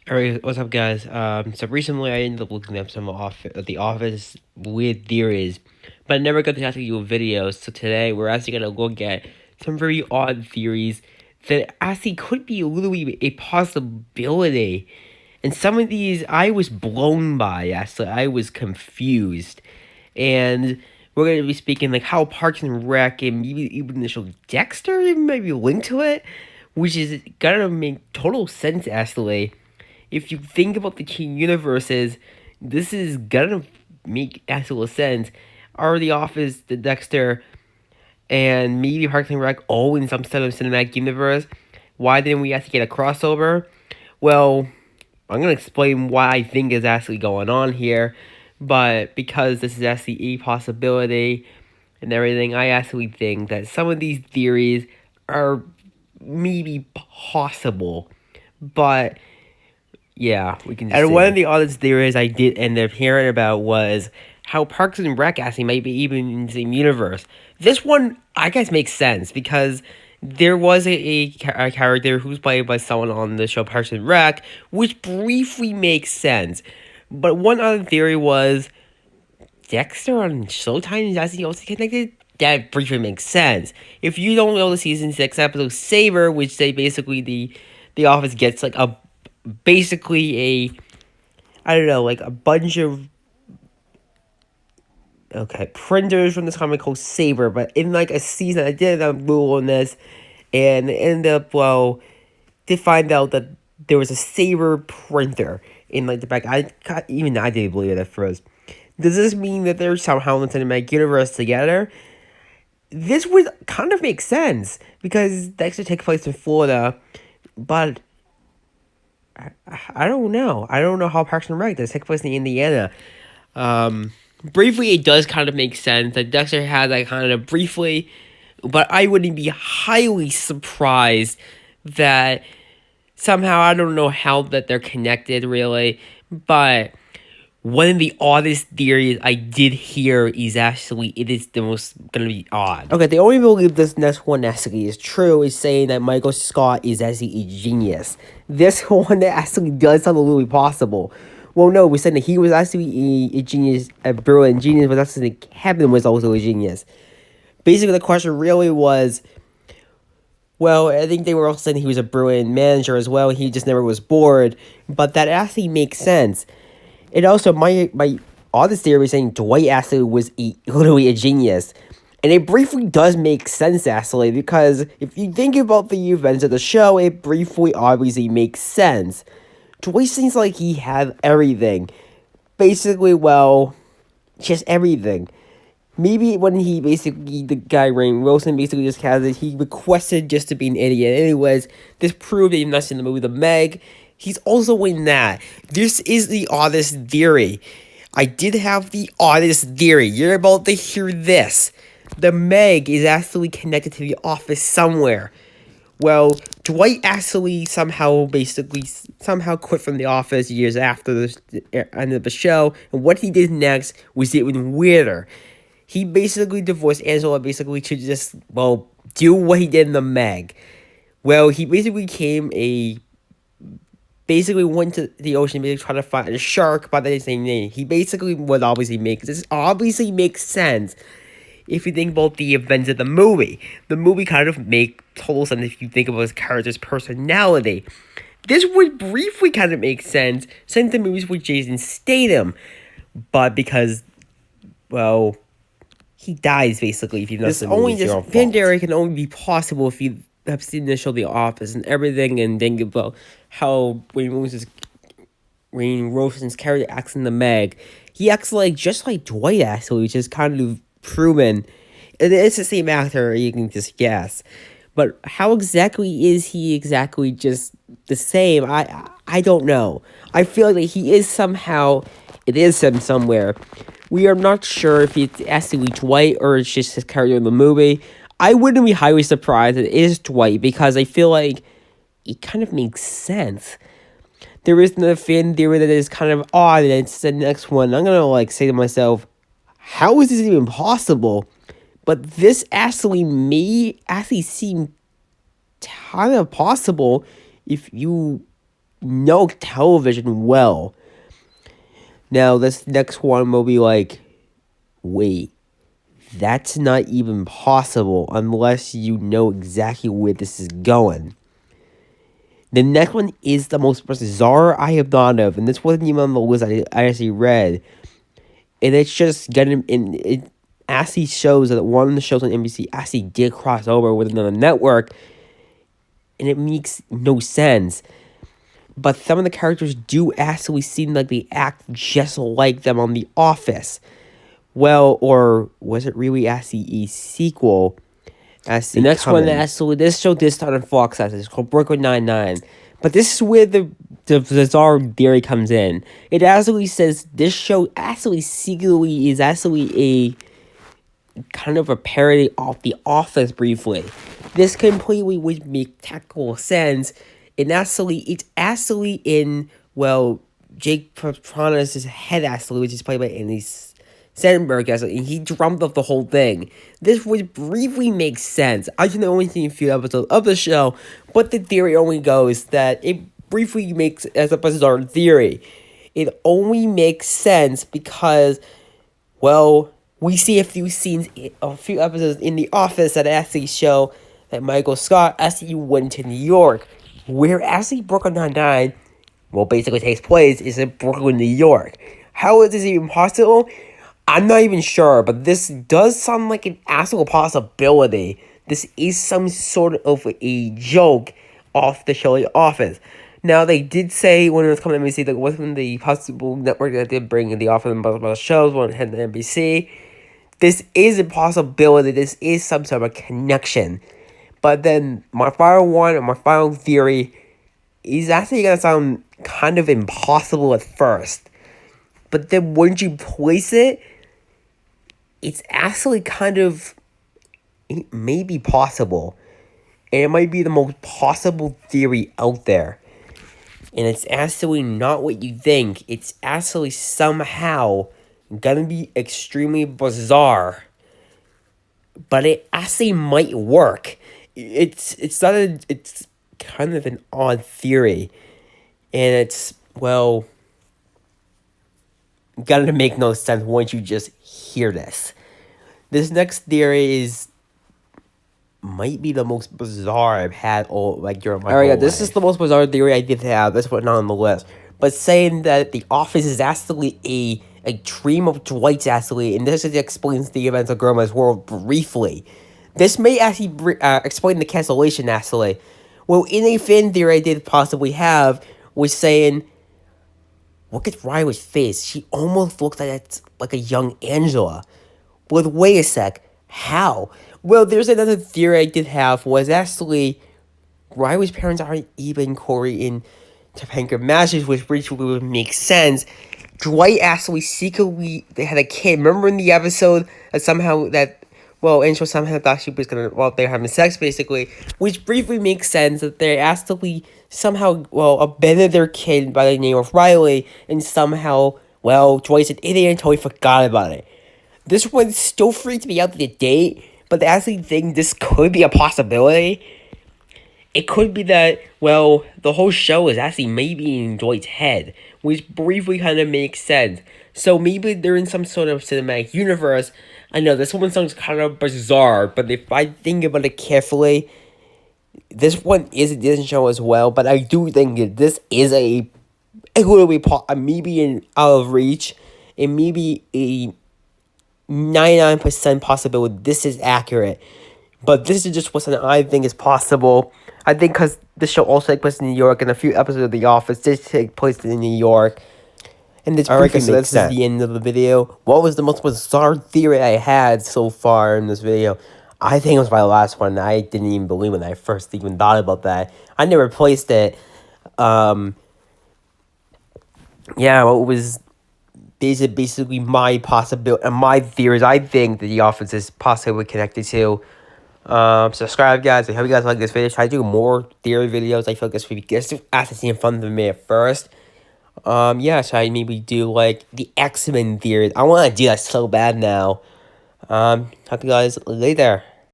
Alright, what's up, guys? So recently I ended up looking up some of the Office weird theories, but I never got to actually do a video. So today we're actually gonna look at some very odd theories that actually could be literally a possibility. And some of these I was blown by. Actually, I was confused, and we're gonna be speaking like how Parks and Rec and maybe even the show Dexter even maybe linked to it, which is gonna make total sense actually if you think about the two universes, this is gonna make actual sense. Are The Office, The Dexter, and maybe Parks and Rec all in some sort of cinematic universe? Why didn't we actually get a crossover? Well, I'm gonna explain what I think is actually going on here, but because this is actually a possibility and everything, I actually think that some of these theories are maybe possible, but yeah, we can just. And one of the other theories I did end up hearing about was how Parks and Rec actually might be even in the same universe. This one, I guess, makes sense because there was a character who's played by someone on the show Parks and Rec, which briefly makes sense. But one other theory was Dexter on Showtime is actually also connected. That briefly makes sense. If you don't know the season 6 episode Saber, which they basically the Office gets like a basically a I don't know, like a bunch of printers from this comic called Saber, but in like a season I did a rule on this and it ended up to find out that there was a Saber printer in like the back. Even I didn't believe it at first. Does this mean that they're somehow in the cinematic universe together? This would kind of make sense because Dexter takes place in Florida, but I don't know. I don't know how Parks and Rec does take place in Indiana. Briefly, it does kind of make sense that Dexter had that kind of briefly, but I wouldn't be highly surprised that somehow I don't know how that they're connected really, but one of the oddest theories I did hear is actually it is the most gonna be odd. Okay, the only believe this next one actually is true is saying that Michael Scott is actually a genius. This one that actually does sound a little possible. Well, no, we said that he was actually a genius, a brilliant genius, but that's that Kevin was also a genius. Basically, the question really was, well, I think they were also saying he was a brilliant manager as well. He just never was bored, but that actually makes sense. And also, my other theory is saying Dwight actually was literally a genius. And it briefly does make sense, actually, because if you think about the events of the show, it briefly obviously makes sense. Dwight seems like he had everything. Basically, well, just everything. Maybe when the guy Rainn Wilson basically just has it, he requested just to be an idiot. Anyways, this proved that he's not in the movie The Meg. He's also in that. This is the oddest theory. I did have the oddest theory. You're about to hear this. The Meg is actually connected to the Office somewhere. Well, Dwight actually somehow quit from the Office years after the end of the show, and what he did next was even weirder. He basically divorced Angela basically to just, well, do what he did in the Meg. Well, he basically basically went to the ocean basically trying to find a shark by the same name. He basically would obviously this obviously makes sense if you think about the events of the movie. The movie kind of make total sense if you think about his character's personality. This would briefly kind of make sense since the movies with Jason Statham, but because, well, he dies basically if you've not seen the movie. This Pandora can only be possible if you have seen the show The Office and everything, and think about how Rainn Wilson's character acts in the Meg. He acts like just like Dwight actually, which is kind of proven. It's the same actor, you can just guess. But how exactly is he exactly just the same? I don't know. I feel like he is somehow. It is him somewhere. We are not sure if it's actually Dwight or it's just his character in the movie. I wouldn't be highly surprised if it is Dwight because I feel like it kind of makes sense. There is another fan theory that is kind of odd, and it's the next one. I'm gonna say to myself, how is this even possible? But this actually may actually seem kind of possible if you know television well. Now, this next one will be like, wait, that's not even possible unless you know exactly where this is going. The next one is the most bizarre I have thought of, and this wasn't even on the list I actually read. And it's just getting in. It actually shows that one of the shows on NBC actually did cross over with another network, and it makes no sense. But some of the characters do actually seem like they act just like them on The Office. Well, or was it really actually a sequel? The next one, actually, this show did start on Fox. It's called Brooklyn Nine-Nine. But this is where the bizarre theory comes in. It actually says this show actually secretly is actually a kind of a parody of The Office briefly. This completely would make technical sense. It's actually in, well, Jake Patronis' head, actually, which is played by Andy Sandberg, actually, and he drummed up the whole thing. This would briefly make sense. I can only see a few episodes of the show, but the theory only goes that it briefly makes as a bizarre theory. It only makes sense because, well, we see a few episodes in The Office that actually show that Michael Scott actually went to New York, where actually Brooklyn Nine-Nine, well, basically takes place is in Brooklyn, New York. How is this even possible? I'm not even sure, but this does sound like an actual possibility. This is some sort of a joke off the show The Office. Now, they did say when it was coming to NBC that it wasn't the possible network that did bring The Office and both shows when it had the NBC. This is a possibility. This is some sort of connection. But then my final one and my final theory is actually going to sound kind of impossible at first. But then once you place it, it's actually kind of, it may be possible. And it might be the most possible theory out there. And it's actually not what you think. It's actually somehow gonna be extremely bizarre. But it actually might work. It's kind of an odd theory. And it's, well, gonna make no sense once you just hear this. This next theory might be the most bizarre I've had during my whole life. This is the most bizarre theory I did have. That's what not on the list. But saying that The Office is actually a dream of Dwight's, actually, and this explains the events of Grandma's World briefly. This may actually explain the cancellation, actually. Well, in a fan theory I did possibly have was saying, look at Riley's face. She almost looks like a young Angela. But wait a sec. How? Well, there's another theory I did have was actually Riley's parents aren't even Corey and Topanga Masters, which would make sense. Dwight actually secretly they had a kid. Remember in the episode that Angela somehow thought she was they're having sex basically, which briefly makes sense that they actually somehow abandoned their kid by the name of Riley, and somehow Dwight's an idiot and totally forgot about it. This one still freaks me out to date, but I actually think this could be a possibility. It could be that, the whole show is actually maybe in Dwight's head, which briefly kind of makes sense. So maybe they're in some sort of cinematic universe. I know this one sounds kind of bizarre, but if I think about it carefully, this one is a Disney show as well, but I do think that this is maybe an out of reach, and maybe a 99% possibility this is accurate. But this is just what I think is possible. I think because this show also takes place in New York, and a few episodes of The Office did take place in New York. And this is the end of the video. What was the most bizarre theory I had so far in this video? I think it was my last one. I didn't even believe when I first even thought about that. I never placed it. It was basically my possibility and my theories. I think that The Office is possibly connected to. Subscribe, guys. I hope you guys like this video. Try to do more theory videos. I feel like this would be just after seeing fun for me at first. So I maybe do the X-Men theory. I want to do that so bad now. Talk to you guys later.